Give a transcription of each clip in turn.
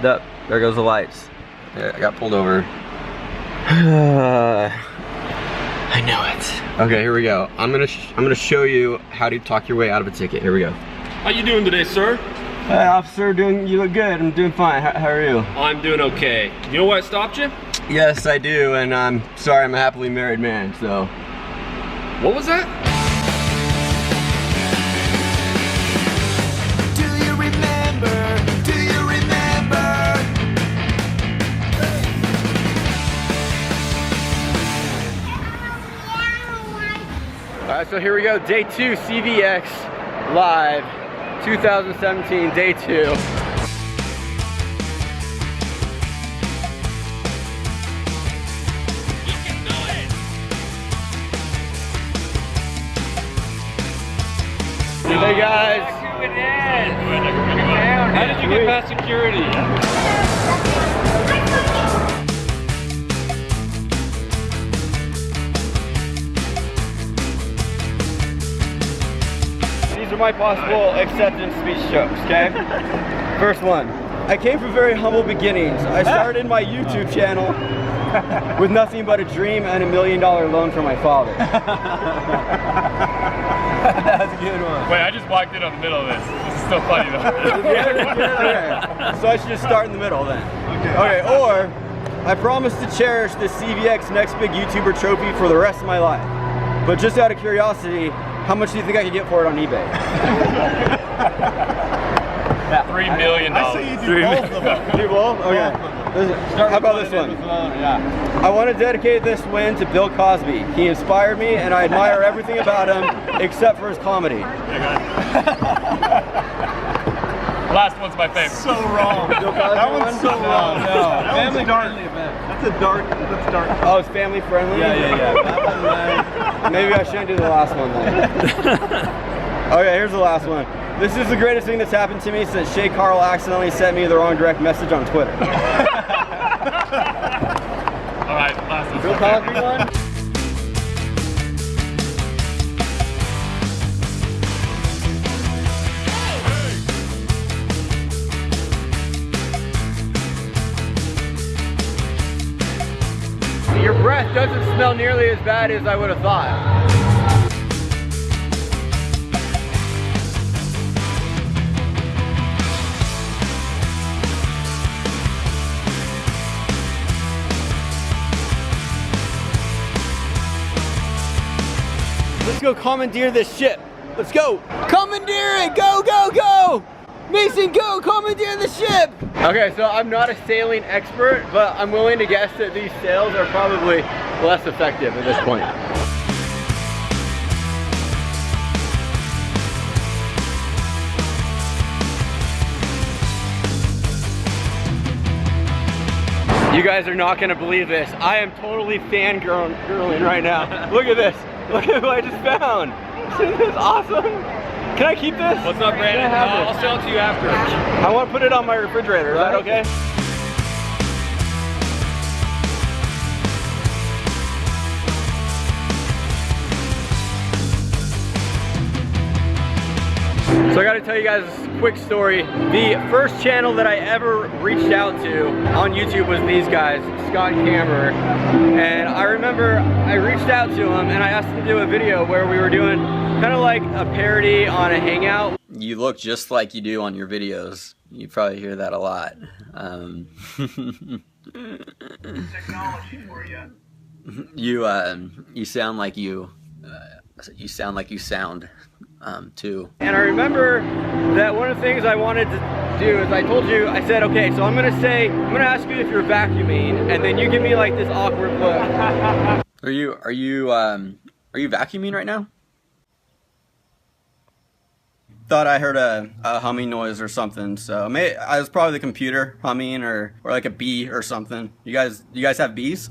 There goes the lights. Yeah, I got pulled over. I know it. Okay, here we go. I'm gonna show you how to talk your way out of a ticket. Here we go. How you doing today, sir? Hey, officer, you look good. I'm doing fine. How are you? I'm doing okay. You know what stopped you? Yes, I do, and I'm sorry, I'm a happily married man, so. What was that? Do you remember? Do you remember? Alright, so here we go, day 2, CVX Live, 2017, day 2. Hey guys! How did you get past security? These are my possible acceptance speech jokes, okay? First one. I came from very humble beginnings. I started my YouTube channel with nothing but a dream and $1 million loan from my father. That's a good one. Wait, I just walked in on the middle of this. This is still funny though. Okay. So I should just start in the middle then. Okay, or I promise to cherish this CVX Next Big YouTuber trophy for the rest of my life. But just out of curiosity, how much do you think I could get for it on eBay? $3 million. I say you do both of them. Do both? Okay. How about this one? Yeah. I want to dedicate this win to Bill Cosby. He inspired me and I admire everything about him except for his comedy. Last one's my favorite. So wrong. That one's so wrong. No. Family friendly event. That's dark. Oh, it's family friendly? Yeah. Maybe I shouldn't do the last one then. Okay, here's the last one. This is the greatest thing that's happened to me since Shay Carl accidentally sent me the wrong direct message on Twitter. Alright, last one. Bill Cosby one? Your breath doesn't smell nearly as bad as I would have thought. Let's go commandeer this ship. Let's go. Commandeer it. Go, go, go. Mason, go. Commandeer the ship. Okay, so I'm not a sailing expert, but I'm willing to guess that these sails are probably less effective at this point. You guys are not gonna believe this. I am totally fangirling right now. Look at this. Look at what I just found. Isn't this awesome? Can I keep this? What's up, Brandon? I'll sell it to you after. I want to put it on my refrigerator. Is that okay? So I gotta tell you guys a quick story. The first channel that I ever reached out to on YouTube was these guys, Scott and Camber. And I remember I reached out to them and I asked them to do a video where we were doing kind of like a parody on a hangout. You look just like you do on your videos. You probably hear that a lot. Technology for you. You sound like you sound too. And I remember that one of the things I wanted to do is I told you, I said, okay, so I'm gonna ask you if you're vacuuming, and then you give me like this awkward look. Are you vacuuming right now? Thought I heard a humming noise or something, so I was probably the computer humming or like a bee or something. You guys have bees?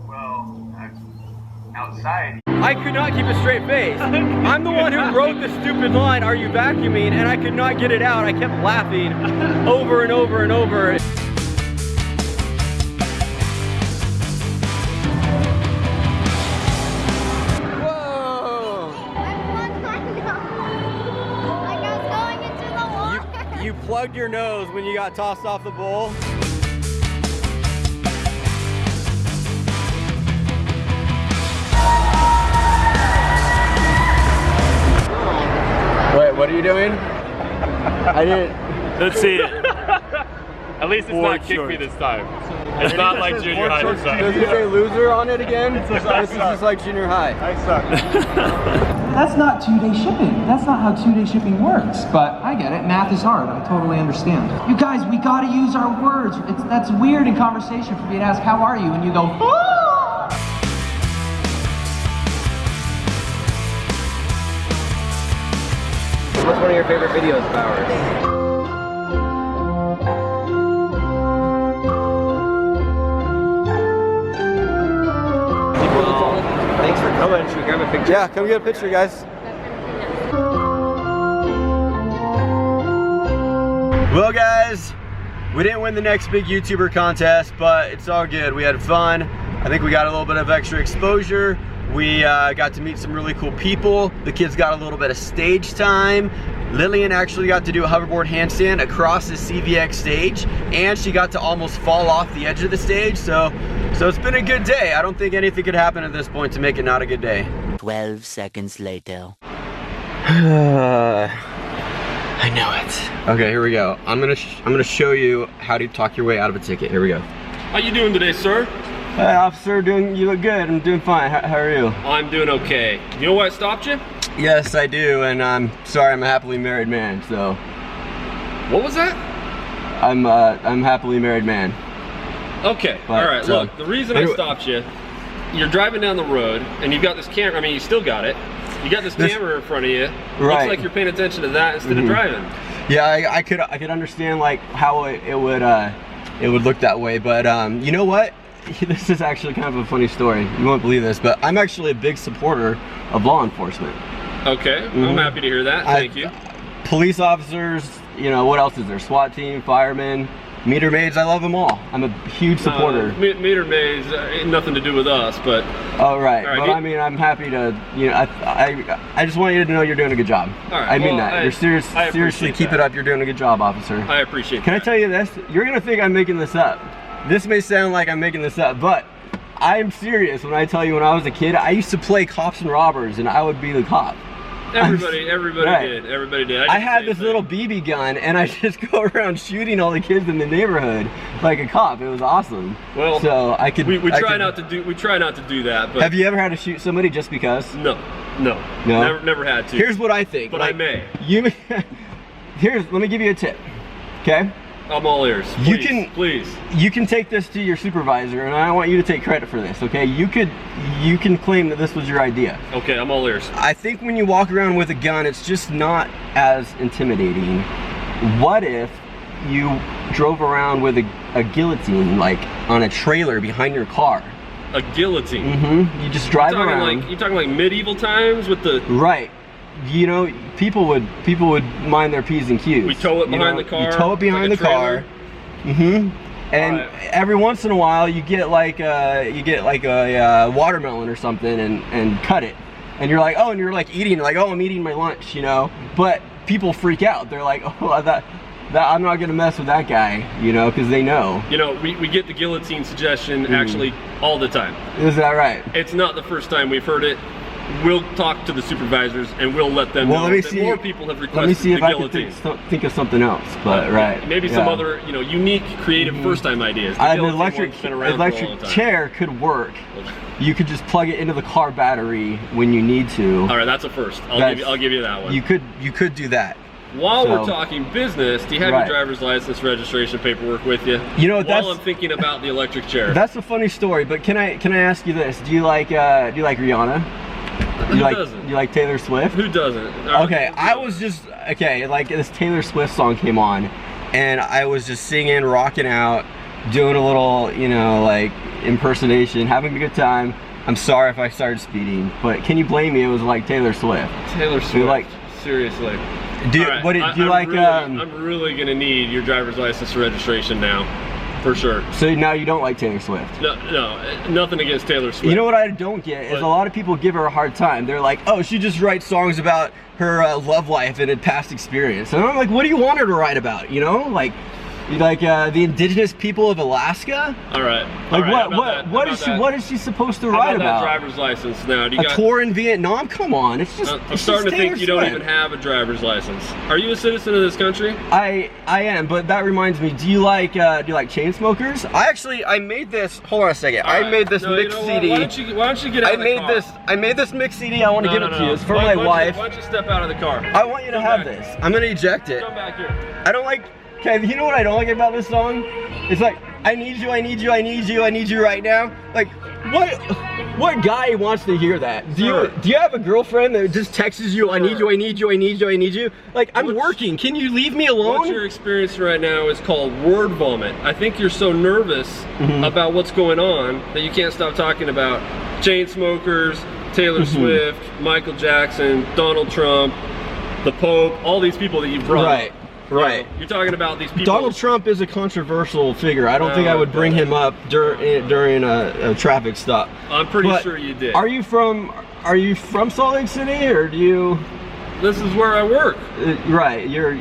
Well, outside. I could not keep a straight face. I'm the one who wrote the stupid line, "Are you vacuuming?" and I could not get it out. I kept laughing over and over and over. plugged your nose when you got tossed off the bull? Wait, what are you doing? I didn't. Let's see it. At least it's not kick me this time. It's not like junior high this time. Does it say loser on it again? This is just like junior high. I suck. That's not 2-day shipping. That's not how 2-day shipping works. But I get it. Math is hard. I totally understand. You guys, we gotta use our words. That's weird in conversation for me to ask, how are you? And you go, ah! What's one of your favorite videos of ours? Thanks for coming. Should we grab a picture? Yeah, come get a picture, guys. Well, guys, we didn't win the next big YouTuber contest, but it's all good. We had fun. I think we got a little bit of extra exposure. We got to meet some really cool people. The kids got a little bit of stage time. Lillian actually got to do a hoverboard handstand across the CVX stage, and she got to almost fall off the edge of the stage. So it's been a good day. I don't think anything could happen at this point to make it not a good day. 12 seconds later. I know it. Okay, here we go. I'm gonna show you how to talk your way out of a ticket. Here we go. How you doing today, sir? Hey, officer, you look good. I'm doing fine. How are you? I'm doing okay. You know why I stopped you? Yes, I do, and I'm sorry. I'm a happily married man. So. What was that? I'm happily married man. Okay. All right. Look, the reason I stopped you, you're driving down the road, and you've got this camera. I mean, you still got it. You got this camera in front of you. Right. Looks like you're paying attention to that instead of driving. Yeah, I could understand like how it would look that way, but you know what? This is actually kind of a funny story. You won't believe this, but I'm actually a big supporter of law enforcement. Okay, I'm happy to hear that. Thank you. Police officers, you know, what else is there? SWAT team, firemen, meter maids, I love them all. I'm a huge supporter. Meter maids ain't nothing to do with us, but... Oh, right. But I mean, I'm happy to, you know, I just want you to know you're doing a good job. All right, I mean that. You're seriously, keep it up. You're doing a good job, officer. I appreciate that. Can I tell you this? You're going to think I'm making this up. This may sound like I'm making this up, but I'm serious when I tell you when I was a kid, I used to play cops and robbers, and I would be the cop. Everybody Right. did. Everybody did. I had this little BB gun, and I just go around shooting all the kids in the neighborhood like a cop. It was awesome. Well, so I could. We try not to do that. But have you ever had to shoot somebody just because? No. Never had to. Here's what I think. But like, I may. Let me give you a tip. Okay. I'm all ears. Please. You can take this to your supervisor, and I want you to take credit for this, okay? You can claim that this was your idea. Okay, I'm all ears. I think when you walk around with a gun, it's just not as intimidating. What if you drove around with a guillotine, like on a trailer behind your car? A guillotine? Mm-hmm. You just drive around. You're talking like medieval times with the... Right. You know, people would mind their P's and Q's. We tow it behind the car. You tow it behind the car. Mm-hmm. And every once in a while, you get like a watermelon or something, and cut it. And you're like, oh, and you're like eating, like, oh, I'm eating my lunch, you know. But people freak out. They're like, oh, that I'm not gonna mess with that guy, you know, because they know. You know, we get the guillotine suggestion actually all the time. Is that right? It's not the first time we've heard it. We'll talk to the supervisors and we'll let them know that more people have requested the guillotine. Let me see if I can think of something else, but maybe some other, you know, unique, creative first-time ideas. An electric chair could work. You could just plug it into the car battery when you need to. All right, that's a first. I'll give you that one. You could do that. While we're talking business, do you have your driver's license registration paperwork with you? You know, while I'm thinking about the electric chair. That's a funny story, but can I ask you this? Do you like Rihanna? You like Taylor Swift? Who doesn't? Okay, like this Taylor Swift song came on, and I was just singing, rocking out, doing a little, you know, like impersonation, having a good time. I'm sorry if I started speeding, but can you blame me? It was like Taylor Swift. Taylor Swift. Seriously. I'm really gonna need your driver's license registration now. For sure. So now you don't like Taylor Swift? No, nothing against Taylor Swift. You know what I don't get is a lot of people give her a hard time. They're like, oh, she just writes songs about her love life and past experience. And I'm like, what do you want her to write about? You know, like the indigenous people of Alaska. All right. Like what is she supposed to write about? That driver's license now. A tour in Vietnam? Come on, it's just. I'm starting to think you don't even have a driver's license. Are you a citizen of this country? I am, but that reminds me. Do you like chain smokers? I made this. Hold on a second. I made this mixed CD. Why don't you get out of the car? I made this mixed CD. I want to give it to you. It's for my wife. Why don't you step out of the car? I want you to have this. I'm gonna eject it. Come back here. I don't like. Okay, you know what I don't like about this song? It's like, I need you, I need you, I need you, I need you right now. Like, what guy wants to hear that? Do you have a girlfriend that just texts you, I need you, I need you, I need you, I need you? Like, I'm working, can you leave me alone? What you're experiencing right now is called word vomit. I think you're so nervous about what's going on that you can't stop talking about chain smokers, Taylor Swift, Michael Jackson, Donald Trump, the Pope, all these people that you brought up. Right. You're talking about these people. Donald Trump is a controversial figure. I don't think I would bring him up during a traffic stop. I'm pretty sure you did. Are you from Salt Lake City, or do you? This is where I work. Right. You're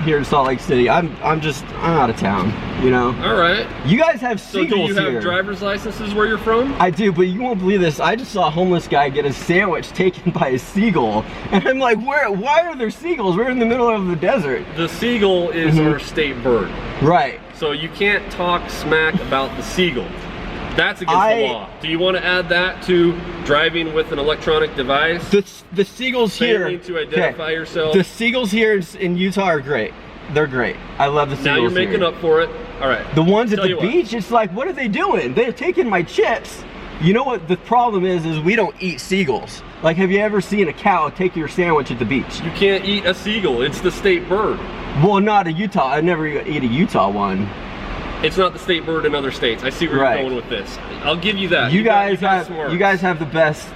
here in Salt Lake City. I'm out of town. You know. All right. You guys have seagulls here. So do you have driver's licenses where you're from? I do, but you won't believe this. I just saw a homeless guy get a sandwich taken by a seagull, and I'm like, why are there seagulls? We're in the middle of the desert. The seagull is our state bird. Right. So you can't talk smack about the seagull. That's against the law. Do you want to add that to driving with an electronic device? The seagulls here. Failing to identify yourself. The seagulls here in Utah are great. They're great. I love the seagulls. Now you're making up for it. All right. The ones at the beach, it's like, what are they doing? They're taking my chips. You know what the problem is we don't eat seagulls. Like, have you ever seen a cow take your sandwich at the beach? You can't eat a seagull. It's the state bird. Well, not a Utah. I never eat a Utah one. It's not the state bird in other states. I see where you're going with this. I'll give you that. You guys have the best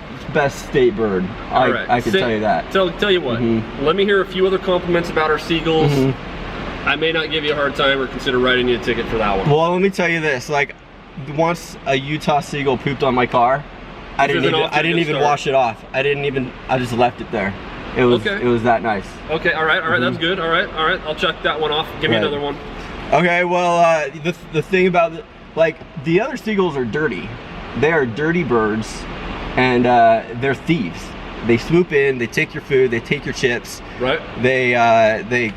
state bird. I can tell you that. Tell you what. Let me hear a few other compliments about our seagulls. I may not give you a hard time or consider writing you a ticket for that one. Well, let me tell you this. Like, once a Utah seagull pooped on my car, I didn't even wash it off. I just left it there. It was that nice. Okay, all right, that's good. All right, I'll check that one off. Give me another one. Okay, well, the thing about the other seagulls are dirty. They are dirty birds, and they're thieves. They swoop in, they take your food, they take your chips. Right. They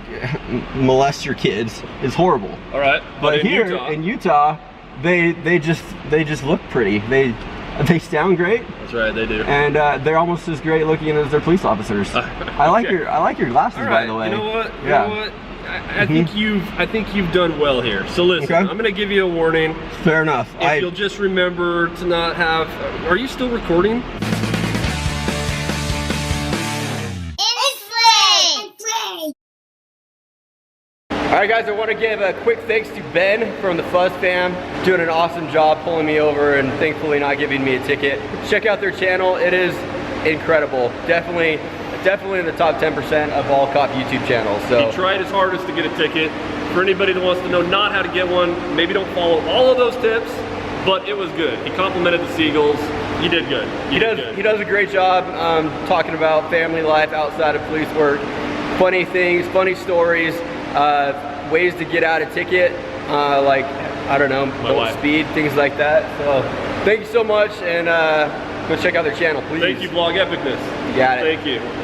molest your kids. It's horrible. All right. But here in Utah, they just look pretty. They sound great. That's right, they do. And they're almost as great looking as their police officers. I like your glasses, by the way. You know what? You know what? I think you've done well here. So listen, I'm gonna give you a warning. Fair enough. If you'll just remember to not have. Are you still recording? Alright guys, I want to give a quick thanks to Ben from the FuzzFam, doing an awesome job pulling me over and thankfully not giving me a ticket. Check out their channel, it is incredible. Definitely in the top 10% of all cop YouTube channels. So he tried his hardest to get a ticket. For anybody that wants to know not how to get one, maybe don't follow all of those tips, but it was good. He complimented the seagulls. You did good. He does a great job talking about family life outside of police work, funny things, funny stories, ways to get out a ticket, like, I don't know, don't speed, things like that. So thank you so much, and go check out their channel, please. Thank you, Vlog Epicness. You got it. Thank you.